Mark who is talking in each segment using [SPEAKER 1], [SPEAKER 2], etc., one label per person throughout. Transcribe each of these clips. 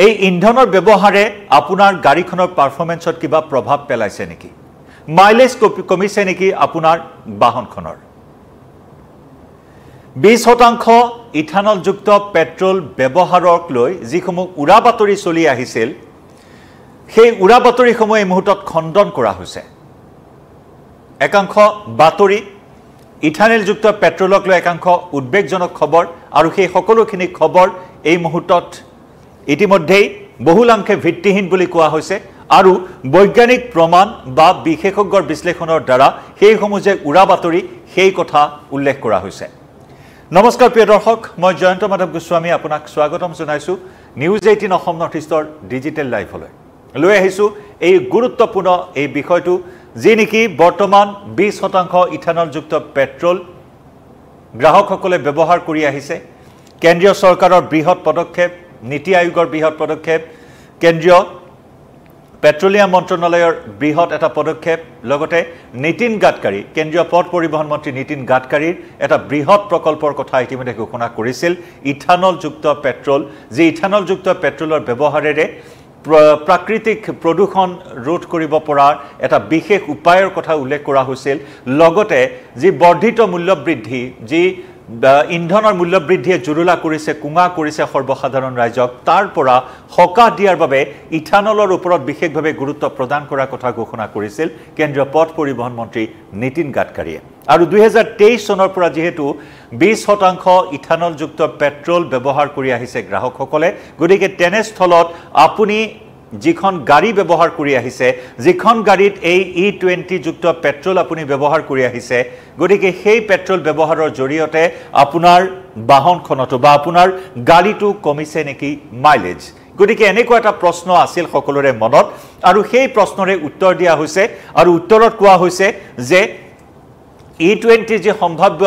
[SPEAKER 1] এই ইন্ধনৰ ব্যৱহাৰে আপোনাৰ গাড়ীখনৰ পাৰফৰ্মেন্সত কিবা প্ৰভাৱ পেলাইছে নেকি মাইলেজ কমিছে নেকি আপোনাৰ বাহনখনৰ 20% ইথানল যুক্ত পেট্ৰল ব্যৱহাৰক লৈ যিসমূহ উৰা বাতৰি চলি আহিছিল সেই উৰা বাতৰিসমূহ এই মুহূৰ্তত খণ্ডন কৰা হৈছে একাংশ বাতৰি ইথানল যুক্ত পেট্ৰলক লৈ একাংশ উদ্বেগজনক খবৰ আৰু সেই সকলোখিনি খবৰ এই মুহূৰ্তত ইতিমধ্যেই বহুলাংশে ভিত্তিহীন বুলি কোৱা হৈছে আৰু বৈজ্ঞানিক প্ৰমাণ বা বিশেষজ্ঞৰ বিশ্লেষণৰ দ্বাৰা সেই সমূহ যে উৰা বাতৰি সেই কথা উল্লেখ কৰা হৈছে নমস্কাৰ প্ৰিয় দৰ্শক মই জয়ন্ত মাধৱ গোস্বামী আপোনাক স্বাগতম জনাইছো নিউজ 18 অসম নৰ্থ ইষ্টৰ ডিজিটেল লাইভলৈ লৈ আহিছো এই গুৰুত্বপূৰ্ণ এই বিষয়টো যি নেকি বৰ্তমান 20% ইথানল যুক্ত পেট্ৰল গ্ৰাহকসকলে ব্যৱহাৰ কৰি আহিছে কেন্দ্ৰীয় চৰকাৰৰ বৃহৎ পদক্ষেপ নীতি আয়োগৰ বৃহৎ পদক্ষেপ কেন্দ্ৰীয় পেট্ৰলিয়াম মন্ত্ৰণালয়ৰ বৃহৎ এটা পদক্ষেপ লগতে নীতিন গাডকাৰী কেন্দ্ৰীয় পথ পৰিবহণ মন্ত্ৰী নীতিন গাডকাৰীৰ এটা বৃহৎ প্ৰকল্পৰ কথা ইতিমধ্যে ঘোষণা কৰিছিল ইথানল যুক্ত পেট্ৰল যি ইথানল যুক্ত পেট্ৰলৰ ব্যৱহাৰেৰে প্ৰাকৃতিক প্ৰদূষণ ৰোধ কৰিব পৰা এটা বিশেষ উপায়ৰ কথা উল্লেখ কৰা হৈছিল লগতে যি বৰ্ধিত মূল্য বৃদ্ধি যি ইন্ধনৰ মূল্য বৃদ্ধিয়ে জুৰুলা কৰিছে কুঙা কৰিছে সৰ্বসাধাৰণ ৰাইজক তাৰ পৰা হকা দিয়াৰ বাবে ইথানলৰ ওপৰত বিশেষভাৱে গুৰুত্ব প্ৰদান কৰাৰ কথা ঘোষণা কৰিছিল কেন্দ্ৰীয় পথ পৰিবহণ মন্ত্ৰী নীতিন গাডকাৰীয়ে আৰু 2023 চনৰ পৰা যেহেতু 20% ইথানল যুক্ত পেট্ৰল ব্যৱহাৰ কৰি আহিছে গ্ৰাহকসকলে গতিকে তেনেস্থলত আপুনি যিখন গাড়ী ব্যৱহাৰ কৰি আহিছে যিখন গাড়ীত এই E20 যুক্ত পেট্ৰল আপুনি ব্যৱহাৰ কৰি আহিছে গতিকে সেই পেট্ৰল ব্যৱহাৰৰ জৰিয়তে আপোনাৰ বাহনখনটো বা আপোনাৰ গাড়ীটো কমিছে নেকি মাইলেজ গতিকে এনেকুৱা এটা প্ৰশ্ন আছিল সকলোৰে মনত আৰু সেই প্ৰশ্নৰে উত্তৰ দিয়া হৈছে আৰু উত্তৰত কোৱা হৈছে যে E20 যে সম্ভাব্য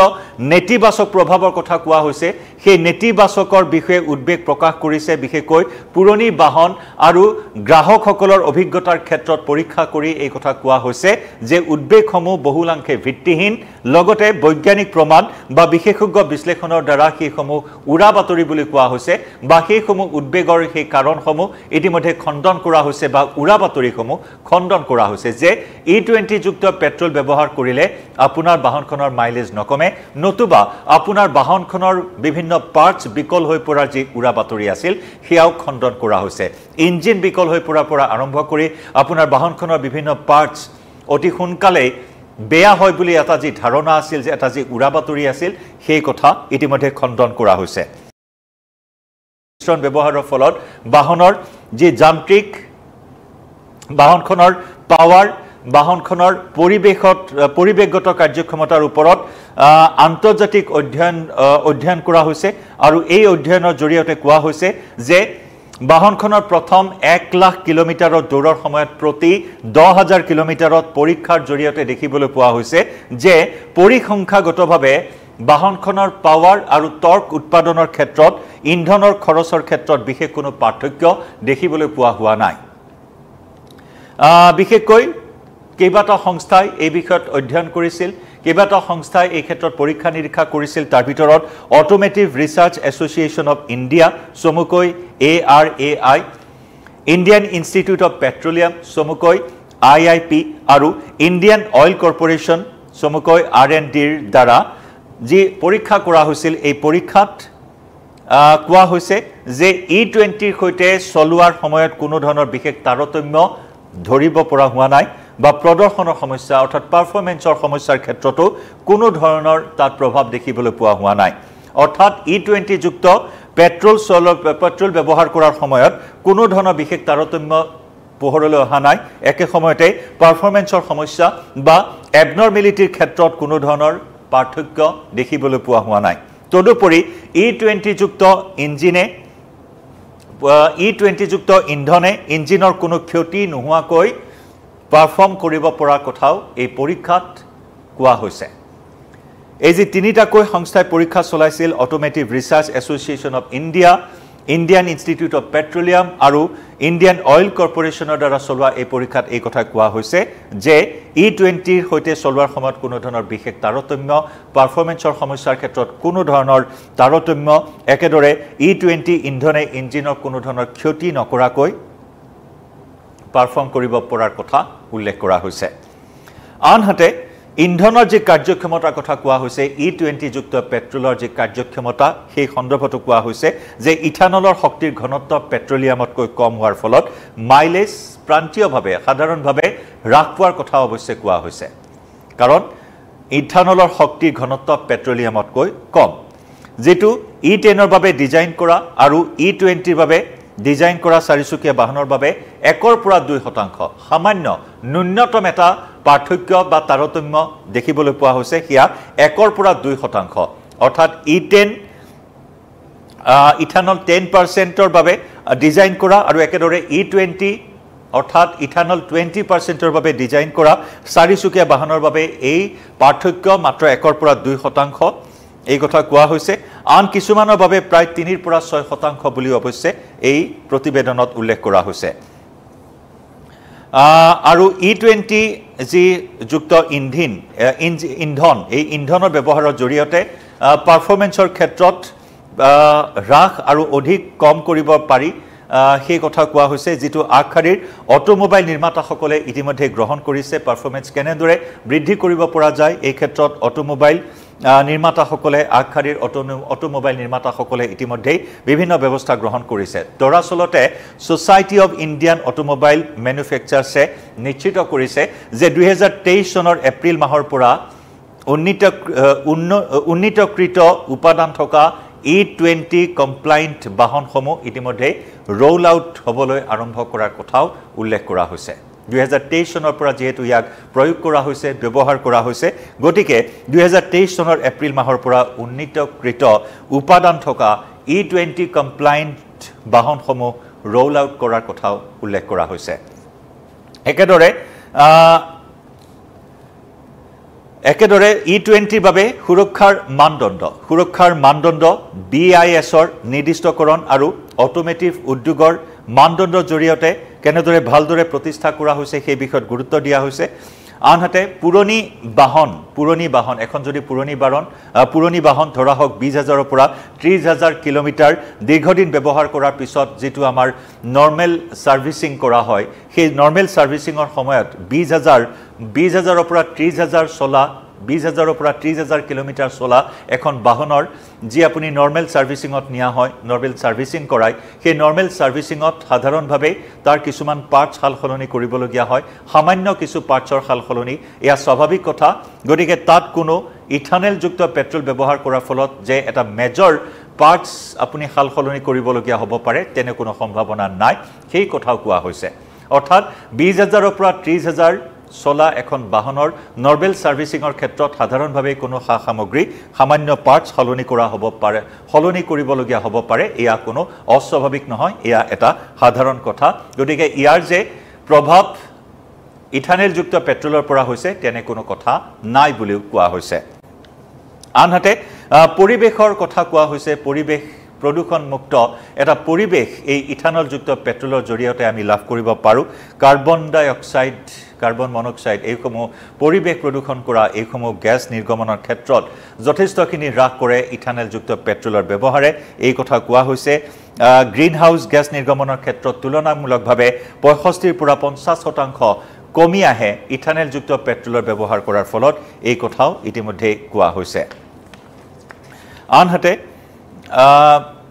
[SPEAKER 1] নেতিবাচক প্ৰভাৱৰ কথা কোৱা হৈছে সেই নেতিবাচকৰ বিষয়ে উদ্বেগ প্ৰকাশ কৰিছে বিশেষকৈ পুৰণি বাহন আৰু গ্ৰাহকসকলৰ অভিজ্ঞতাৰ ক্ষেত্ৰত পৰীক্ষা কৰি এই কথা কোৱা হৈছে যে উদ্বেগসমূহ বহুলাংশে ভিত্তিহীন লগতে বৈজ্ঞানিক প্ৰমাণ বা বিশেষজ্ঞ বিশ্লেষণৰ দ্বাৰা সেইসমূহ উৰা বাতৰি বুলি কোৱা হৈছে বা সেইসমূহ উদ্বেগৰ সেই কাৰণসমূহ ইতিমধ্যে খণ্ডন কৰা হৈছে বা উৰা বাতৰিসমূহ খণ্ডন কৰা হৈছে যে E20 যুক্ত পেট্ৰল ব্যৱহাৰ কৰিলে আপোনাৰ বাহনখনৰ মাইলেজ নকমে নতুবা আপোনাৰ বাহনখনৰ বিভিন্ন পাৰ্টস বিকল হৈ পৰাৰ যি উৰা বাতৰি আছিল হিয়াও খণ্ডন কৰা হৈছে ইঞ্জিন বিকল হৈ পৰাৰ পৰা আৰম্ভ কৰি আপোনাৰ বাহনখনৰ বিভিন্ন পাৰ্টস অতি সোনকালে বেয়া হয় বুলি এটা যি ধাৰণা আছিল যে এটা যি উৰা বাতৰি আছিল সেই কথা ইতিমধ্যে খণ্ডন কৰা হৈছে ব্যৱহাৰৰ ফলত বাহনৰ যি যান্ত্ৰিক বাহনখনৰ পাৱাৰ বাহনখনৰ পৰিৱেশগত কাৰ্যক্ষমতাৰ ওপৰত আন্তৰ্জাতিক অধ্যয়ন কৰা হৈছে আৰু এই অধ্যয়নৰ জৰিয়তে কোৱা হৈছে যে বাহনখনৰ প্ৰথম 1 লাখ কিলোমিটাৰৰ দৌৰৰ সময়ত প্ৰতি 10,000 কিলোমিটাৰত পৰীক্ষাৰ জৰিয়তে দেখিবলৈ পোৱা হৈছে যে পৰিসংখ্যাগতভাৱে বাহনখনৰ পাৱাৰ আৰু টৰ্ক উৎপাদনৰ ক্ষেত্ৰত ইন্ধনৰ খৰচৰ ক্ষেত্ৰত বিশেষ কোনো পাৰ্থক্য দেখিবলৈ পোৱা হোৱা নাই বিশেষকৈ কেইবাটা সংস্থাই এই বিষয়ত অধ্যয়ন কৰিছিল কেইবাটা সংস্থাই এই ক্ষেত্ৰত পৰীক্ষা নিৰীক্ষা কৰিছিল তাৰ ভিতৰত automotive research association of India চমুকৈ ARAI Indian institute of petroleum চমুকৈ IIP আৰু ইণ্ডিয়ান অইল কৰ্পোৰেশ্যন চমুকৈ R&Dৰ দ্বাৰা যি পৰীক্ষা কৰা হৈছিল এই পৰীক্ষাত কোৱা হৈছে যে E20ৰ সৈতে চলোৱাৰ সময়ত কোনো ধৰণৰ বিশেষ তাৰতম্য ধৰিব পৰা হোৱা নাই বা প্ৰদৰ্শনৰ সমস্যা অৰ্থাৎ পাৰফৰ্মেন্সৰ সমস্যাৰ ক্ষেত্ৰতো কোনো ধৰণৰ তাত প্ৰভাৱ দেখিবলৈ পোৱা হোৱা নাই অৰ্থাৎ E20 যুক্ত পেট্ৰল ব্যৱহাৰ কৰাৰ সময়ত কোনো ধৰণৰ বিশেষ তাৰতম্য পোহৰলৈ অহা নাই একে সময়তে পাৰফৰ্মেন্সৰ সমস্যা বা এবনৰ্মেলিটিৰ ক্ষেত্ৰত কোনো ধৰণৰ পাৰ্থক্য দেখিবলৈ পোৱা হোৱা নাই তদুপৰি E20 যুক্ত ইন্ধনে ইঞ্জিনৰ কোনো ক্ষতি নোহোৱাকৈ পাৰফৰ্ম কৰিব পৰা কথাও এই পৰীক্ষাত কোৱা হৈছে এই যে তিনিটাকৈ সংস্থাই পৰীক্ষা চলাইছিল automotive research association of India Indian institute of petroleum আৰু ইণ্ডিয়ান অইল কৰ্পোৰেশ্যনৰ দ্বাৰা চলোৱা এই পৰীক্ষাত এই কথা কোৱা হৈছে যে E20ৰ সৈতে চলোৱাৰ সময়ত কোনো ধৰণৰ বিশেষ তাৰতম্য পাৰফৰ্মেন্সৰ সমস্যাৰ ক্ষেত্ৰত কোনো ধৰণৰ তাৰতম্য একেদৰে E20 ইন্ধনে ইঞ্জিনৰ কোনো ধৰণৰ ক্ষতি নকৰাকৈ পাৰফৰ্ম কৰিব পৰাৰ কথা উল্লেখ কৰা হৈছে আনহাতে ইন্ধনৰ যে কাৰ্যক্ষমতাৰ কথা কোৱা হৈছে E20 যুক্ত পেট্ৰলৰ যে কাৰ্যক্ষমতা সেই সন্দৰ্ভতো কোৱা হৈছে যে ইথানলৰ শক্তিৰ ঘনত্ব পেট্ৰলিয়ামতকৈ কম হোৱাৰ ফলত মাইলেজ প্ৰান্তীয়ভাৱে সাধাৰণভাৱে হ্ৰাস পোৱাৰ কথা অৱশ্যে কোৱা হৈছে কাৰণ ইথানলৰ শক্তিৰ ঘনত্ব পেট্ৰলিয়ামতকৈ কম যেটো E10ৰ বাবে ডিজাইন কৰা আৰু E20ৰ বাবে ডিজাইন কৰা চাৰিচকীয়া বাহনৰ বাবে 1 পৰা 2% সামান্য ন্যূনতম এটা পাৰ্থক্য বা তাৰতম্য দেখিবলৈ পোৱা হৈছে হিয়া 1 পৰা 2% অৰ্থাৎ E10 ইথানল 10%ৰ বাবে ডিজাইন কৰা আৰু একেদৰে E20 অৰ্থাৎ ইথানল 20%ৰ বাবে ডিজাইন কৰা চাৰিচকীয়া বাহনৰ বাবে এই পাৰ্থক্য মাত্ৰ 1 পৰা 2% এই কথা কোৱা হৈছে আন কিছুমানৰ বাবে প্ৰায় 3 পৰা 6% বুলি অৱশ্যে এই প্ৰতিবেদনত উল্লেখ কৰা হৈছে আৰু E20 যি যুক্ত ইন্ধন এই ইন্ধনৰ ব্যৱহাৰৰ জৰিয়তে পাৰফৰ্মেন্সৰ ক্ষেত্ৰত হ্ৰাস আৰু অধিক কম কৰিব পাৰি সেই কথা কোৱা হৈছে যেটো আগশাৰীৰ অটোমোবাইল নিৰ্মাতাসকলে ইতিমধ্যে গ্ৰহণ কৰিছে পাৰফৰ্মেন্স কেনেদৰে বৃদ্ধি কৰিব পৰা যায় এই ক্ষেত্ৰত অটোমোবাইল নিৰ্মাতাসকলে আগশাৰীৰ অটোমোবাইল নিৰ্মাতাসকলে ইতিমধ্যে বিভিন্ন ব্যৱস্থা গ্ৰহণ কৰিছে দৰাচলতে সোসাইটি অফ ইণ্ডিয়ান অটোমোবাইল ম্যানুফেকচাৰাৰ্ছে নিশ্চিত কৰিছে যে 2023 চনৰ এপ্ৰিল মাহৰ পৰা উন্নীতকৃত উপাদান থকা E20 কমপ্লায়েন্ট বাহনসমূহ ইতিমধ্যে ৰোল আউট হ'বলৈ আৰম্ভ কৰাৰ কথাও উল্লেখ কৰা হৈছে 2023 চনৰ পৰা যেহেতু ইয়াক প্ৰয়োগ কৰা হৈছে ব্যৱহাৰ কৰা হৈছে গতিকে 2023 চনৰ এপ্ৰিল মাহৰ পৰা উন্নীতকৃত উপাদান থকা E20 কমপ্লায়েন্ট বাহনসমূহ ৰোল আউট কৰাৰ কথাও উল্লেখ কৰা হৈছে একেদৰে E20ৰ বাবে সুৰক্ষাৰ মানদণ্ড BISৰ নিৰ্দিষ্টকৰণ আৰু অটোমেটিভ উদ্যোগৰ মানদণ্ডৰ জৰিয়তে কেনেদৰে ভালদৰে প্ৰতিষ্ঠা কৰা হৈছে সেই বিষয়ত গুৰুত্ব দিয়া হৈছে আনহাতে পুৰণি বাহন এখন যদি পুৰণি বাহন ধৰা হওক 20000 পৰা 30000 কিলোমিটাৰ দীৰ্ঘদিন ব্যৱহাৰ কৰাৰ পিছত যেটো আমাৰ নৰমেল সাৰ্ভিসিং কৰা হয় সেই নৰমেল সাৰ্ভিসিংৰ সময়ত 20000 পৰা 30000 চলা 20000 পৰা 30000 কিলোমিটাৰ চলা এখন বাহনৰ যি আপুনি নৰমেল সাৰ্ভিসিংত নিয়া হয় নৰমেল সাৰ্ভিসিং কৰায় সেই নৰমেল সাৰ্ভিসিংত সাধাৰণভাৱে তাৰ কিছুমান পাৰ্টস হালসলনি কৰিবলগীয়া হয় সামান্য কিছু পাৰ্টছৰ হালসলনি এয়া স্বাভাৱিক কথা গতিকে তাত কোনো ইথানল যুক্ত পেট্ৰল ব্যৱহাৰ কৰাৰ ফলত যে এটা মেজৰ পাৰ্টস আপুনি হালসলনি কৰিবলগীয়া হ'ব পাৰে তেনে কোনো সম্ভাৱনা নাই সেই কথাও কোৱা হৈছে অৰ্থাৎ 20000 পৰা 30000 চলা এখন বাহনৰ নৰমেল সাৰ্ভিসিংৰ ক্ষেত্ৰত সাধাৰণভাৱে কোনো সামগ্ৰী সামান্য পাৰ্টস হলনি কৰা হ'ব পাৰে হলনি কৰিবলগীয়া হ'ব পাৰে এয়া কোনো অস্বাভাৱিক নহয় এয়া এটা সাধাৰণ কথা গতিকে ইয়াৰ যে প্ৰভাৱ ইথানল যুক্ত পেট্ৰলৰ পৰা হৈছে তেনে কোনো কথা নাই বুলিও কোৱা হৈছে আনহাতে পৰিবেশৰ কথা কোৱা হৈছে পৰিবেশ প্ৰদূষণ মুক্ত এটা পৰিবেশ এই ইথানল যুক্ত পেট্ৰলৰ জৰিয়তে আমি লাভ কৰিব পাৰো কাৰ্বন মনোক্সাইড এইসমূহ পৰিবেশ প্ৰদূষণ কৰা এইসমূহ গ্যাস নিৰ্গমনৰ ক্ষেত্ৰত যথেষ্টখিনি হ্ৰাস কৰে ইথানল যুক্ত পেট্ৰলৰ ব্যৱহাৰে এই কথা কোৱা হৈছে গ্ৰীণ হাউস গ্যাস নিৰ্গমনৰ ক্ষেত্ৰত তুলনামূলকভাৱে 65 পৰা 50% কমি আহে ইথানল যুক্ত পেট্ৰলৰ ব্যৱহাৰ কৰাৰ ফলত এই কথাও ইতিমধ্যে কোৱা হৈছে আনহাতে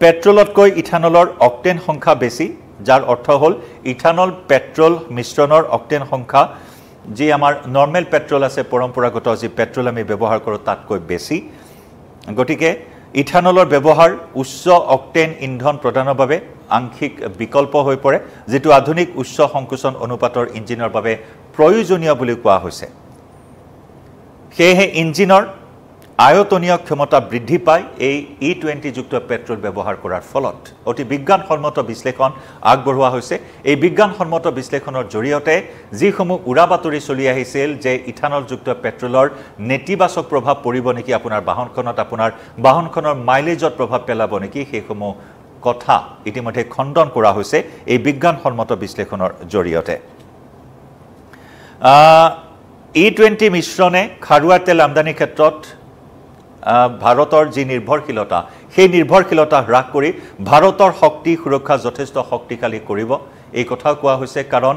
[SPEAKER 1] পেট্ৰলতকৈ ইথানলৰ অক্টেন সংখ্যা বেছি যাৰ অৰ্থ হল ইথানল পেট্ৰল মিশ্ৰণৰ অক্টেন সংখ্যা যি আমাৰ নৰমেল পেট্ৰল আছে পৰম্পৰাগত যি পেট্ৰল আমি ব্যৱহাৰ কৰো তাতকৈ বেছি গতিকে ইথানলৰ ব্যৱহাৰ উচ্চ অক্টেন ইন্ধন প্ৰদানৰ বাবে আংশিক বিকল্প হৈ পৰে যেটো আধুনিক উচ্চ সংকোচন অনুপাতৰ ইঞ্জিনৰ বাবে প্ৰয়োজনীয় বুলি কোৱা হৈছে সেয়ে ইঞ্জিনৰ আয়তনীয় ক্ষমতা বৃদ্ধি পায় এই E20 যুক্ত পেট্ৰল ব্যৱহাৰ কৰাৰ ফলত অতি বিজ্ঞানসন্মত বিশ্লেষণ আগবঢ়োৱা হৈছে এই বিজ্ঞানসন্মত বিশ্লেষণৰ জৰিয়তে যিসমূহ উৰাবাতৰি চলি আহিছিল যে ইথানল যুক্ত পেট্ৰলৰ নেতিবাচক প্ৰভাৱ পৰিব নেকি আপোনাৰ বাহনখনৰ মাইলেজত প্ৰভাৱ পেলাব নেকি সেইসমূহ কথা ইতিমধ্যে খণ্ডন কৰা হৈছে এই বিজ্ঞানসন্মত বিশ্লেষণৰ জৰিয়তে E20 মিশ্ৰণে খাৰুৱা তেল আমদানিৰ ক্ষেত্ৰত ভাৰতৰ যি নিৰ্ভৰশীলতা সেই নিৰ্ভৰশীলতা হ্ৰাস কৰি ভাৰতৰ শক্তি সুৰক্ষা যথেষ্ট শক্তিশালী কৰিব এই কথা কোৱা হৈছে কাৰণ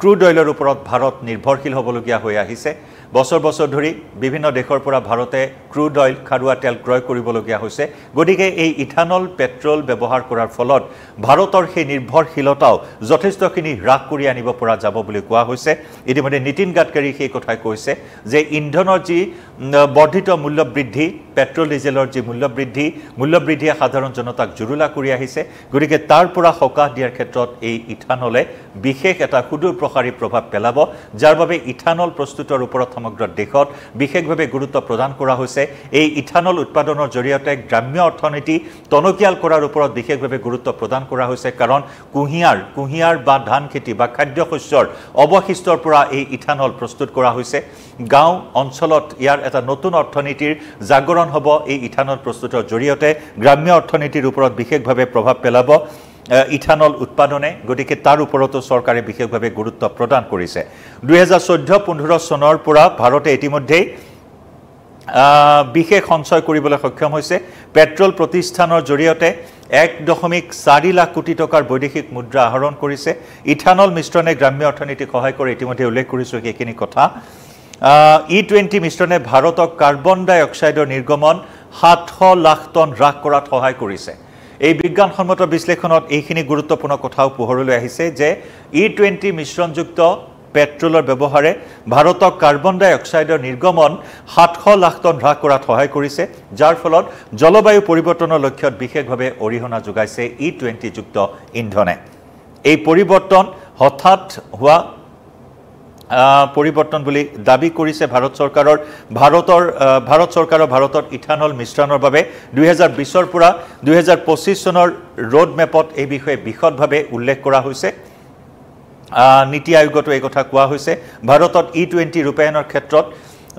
[SPEAKER 1] ক্ৰুড অইলৰ ওপৰত ভাৰত নিৰ্ভৰশীল হ'বলগীয়া হৈ আহিছে বছৰ বছৰ ধৰি বিভিন্ন দেশৰ পৰা ভাৰতে ক্ৰুড অইল খাৰুৱা তেল ক্ৰয় কৰিবলগীয়া হৈছে গতিকে এই ইথানল পেট্ৰল ব্যৱহাৰ কৰাৰ ফলত ভাৰতৰ সেই নিৰ্ভৰশীলতাও যথেষ্টখিনি হ্ৰাস কৰি আনিব পৰা যাব বুলি কোৱা হৈছে ইতিমধ্যে নীতিন গাডকাৰী সেই কথাই কৈছে যে ইন্ধনৰ যি বৰ্ধিত মূল্য বৃদ্ধি পেট্ৰল ডিজেলৰ যি মূল্য বৃদ্ধিয়ে সাধাৰণ জনতাক জুৰুলা কৰি আহিছে গতিকে তাৰ পৰা সকাহ দিয়াৰ ক্ষেত্ৰত এই ইথানলে বিশেষ এটা সুদূৰ প্ৰসাৰী প্ৰভাৱ পেলাব যাৰ বাবে ইথানল প্ৰস্তুতৰ ওপৰত সমগ্ৰ দেশত বিশেষভাৱে গুৰুত্ব প্ৰদান কৰা হৈছে এই ইথানল উৎপাদনৰ জৰিয়তে গ্ৰাম্য অৰ্থনীতি টনকিয়াল কৰাৰ ওপৰত বিশেষভাৱে গুৰুত্ব প্ৰদান কৰা হৈছে কাৰণ কুঁহিয়াৰ বা ধান খেতি বা খাদ্যশস্যৰ অৱশিষ্টৰ পৰা এই ইথানল প্ৰস্তুত কৰা হৈছে গাঁও অঞ্চলত ইয়াৰ এটা নতুন অৰ্থনীতিৰ জাগৰণ হ'ব এই ইথানল প্ৰস্তুতৰ জৰিয়তে গ্ৰাম্য অৰ্থনীতিৰ ওপৰত বিশেষভাৱে প্ৰভাৱ পেলাব ইথানল উৎপাদনে গতিকে তাৰ ওপৰতো চৰকাৰে বিশেষভাৱে গুৰুত্ব প্ৰদান কৰিছে 2014-15 চনৰ পৰা ভাৰতে ইতিমধ্যে বিশেষ সঞ্চয় কৰিবলৈ সক্ষম হৈছে পেট্ৰল প্ৰতিষ্ঠানৰ জৰিয়তে 1.4 লাখ কোটি টকাৰ বৈদেশিক মুদ্ৰা আহৰণ কৰিছে ইথানল মিশ্ৰণে গ্ৰাম্য অৰ্থনীতিক সহায় কৰে ইতিমধ্যে উল্লেখ কৰিছো এইখিনি কথা E20 মিশ্ৰণে ভাৰতক কাৰ্বন ডাই অক্সাইডৰ নিৰ্গমন 700 লাখ টন হ্ৰাস কৰাত সহায় কৰিছে এই বিজ্ঞানসন্মত বিশ্লেষণত এইখিনি গুৰুত্বপূৰ্ণ কথাও পোহৰলৈ আহিছে যে E20 মিশ্ৰণযুক্ত পেট্ৰলৰ ব্যৱহাৰে ভাৰতক কাৰ্বন ডাই অক্সাইডৰ নিৰ্গমন 700 লাখ টন হ্ৰাস কৰাত সহায় কৰিছে যাৰ ফলত জলবায়ু পৰিৱৰ্তনৰ লক্ষ্যত বিশেষভাৱে অৰিহণা যোগাইছে E20 যুক্ত ইন্ধনে এই পৰিৱৰ্তন হঠাৎ হোৱা পৰিৱৰ্তন বুলি দাবী কৰিছে ভাৰতৰ ইথানল মিশ্ৰণৰ বাবে 2020 পৰা 2025 চনৰ ৰোড মেপত এই বিষয়ে বিশদভাৱে উল্লেখ কৰা হৈছে নীতি আয়োগতো এই কথা কোৱা হৈছে ভাৰতত E20 ৰূপায়ণৰ ক্ষেত্ৰত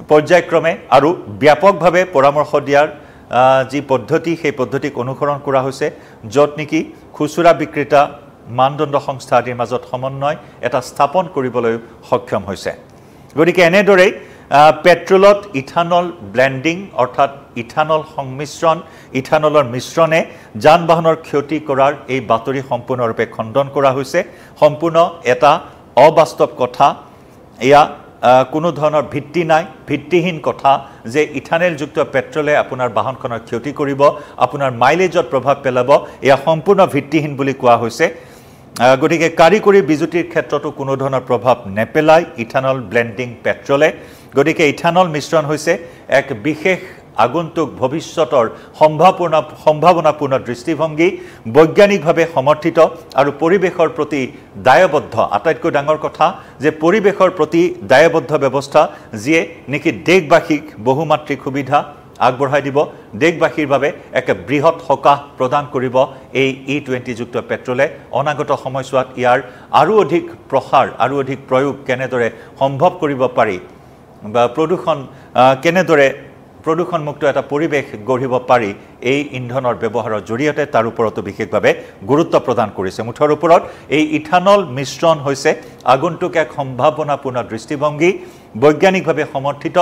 [SPEAKER 1] পৰ্যায়ক্ৰমে আৰু ব্যাপকভাৱে পৰামৰ্শ দিয়াৰ যি পদ্ধতি সেই পদ্ধতিক অনুসৰণ কৰা হৈছে য'ত নেকি খুচুৰা বিক্ৰেতা মানদণ্ড সংস্থা আদিৰ মাজত সমন্বয় এটা স্থাপন কৰিবলৈ সক্ষম হৈছে গতিকে এনেদৰে পেট্ৰলত ইথানল ব্লেন্ডিং অৰ্থাৎ ইথানল সংমিশ্ৰণ ইথানলৰ মিশ্ৰণে যান বাহনৰ ক্ষতি কৰাৰ এই বাতৰি সম্পূৰ্ণৰূপে খণ্ডন কৰা হৈছে সম্পূৰ্ণ এটা অবাস্তৱ কথা এয়া কোনো ধৰণৰ ভিত্তি নাই ভিত্তিহীন কথা যে ইথানলযুক্ত পেট্ৰলে আপোনাৰ বাহনখনৰ ক্ষতি কৰিব আপোনাৰ মাইলেজত প্ৰভাৱ পেলাব এয়া সম্পূৰ্ণ ভিত্তিহীন বুলি কোৱা হৈছে গতিকে কাৰিকৰী বিজুতিৰ ক্ষেত্ৰতো কোনো ধৰণৰ প্ৰভাৱ নেপেলায় ইথানল ব্লেন্ডিং পেট্ৰলে গতিকে ইথানল মিশ্ৰণ হৈছে এক বিশেষ আগন্তুক ভৱিষ্যতৰ সম্ভাৱনাপূৰ্ণ দৃষ্টিভংগী বৈজ্ঞানিকভাৱে সমৰ্থিত আৰু পৰিৱেশৰ প্ৰতি দায়বদ্ধ আটাইতকৈ ডাঙৰ কথা যে পৰিৱেশৰ প্ৰতি দায়বদ্ধ ব্যৱস্থা যিয়ে নেকি দেশবাসীক বহুমাত্ৰিক সুবিধা আগবঢ়াই দিব দেশবাসীৰ বাবে এক বৃহৎ সকাহ প্ৰদান কৰিব এই E20 যুক্ত পেট্ৰলে অনাগত সময়ছোৱাত ইয়াৰ আৰু অধিক প্ৰসাৰ আৰু অধিক প্ৰয়োগ কেনেদৰে সম্ভৱ কৰিব পাৰি বা কেনেদৰে প্ৰদূষণমুক্ত এটা পৰিৱেশ গঢ়িব পাৰি এই ইন্ধনৰ ব্যৱহাৰৰ জৰিয়তে তাৰ ওপৰতো বিশেষভাৱে গুৰুত্ব প্ৰদান কৰিছে মুঠৰ ওপৰত এই ইথানল মিশ্ৰণ হৈছে আগন্তুক এক সম্ভাৱনাপূৰ্ণ দৃষ্টিভংগী বৈজ্ঞানিকভাৱে সমৰ্থিত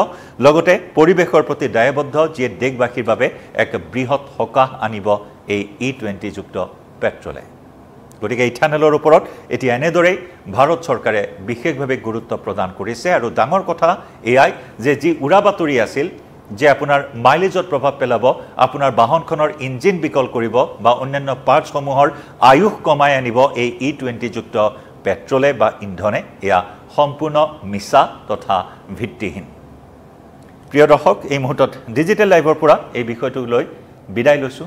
[SPEAKER 1] লগতে পৰিৱেশৰ প্ৰতি দায়বদ্ধ যিয়ে দেশবাসীৰ বাবে এক বৃহৎ সকাহ আনিব এই E20 যুক্ত পেট্ৰলে গতিকে ইথানলৰ ওপৰত এতিয়া এনেদৰে ভাৰত চৰকাৰে বিশেষভাৱে গুৰুত্ব প্ৰদান কৰিছে আৰু ডাঙৰ কথা এয়াই যে যি উৰা বাতৰি আছিল যে আপোনাৰ মাইলেজত প্ৰভাৱ পেলাব আপোনাৰ বাহনখনৰ ইঞ্জিন বিকল কৰিব বা অন্যান্য পাৰ্টছসমূহৰ আয়ুস কমাই আনিব এই E20 যুক্ত পেট্ৰলে বা ইন্ধনে এয়া সম্পূৰ্ণ মিছা তথা ভিত্তিহীন প্ৰিয় দৰ্শক এই মুহূৰ্তত ডিজিটেল লাইভৰ পৰা এই বিষয়টো লৈ বিদায় লৈছো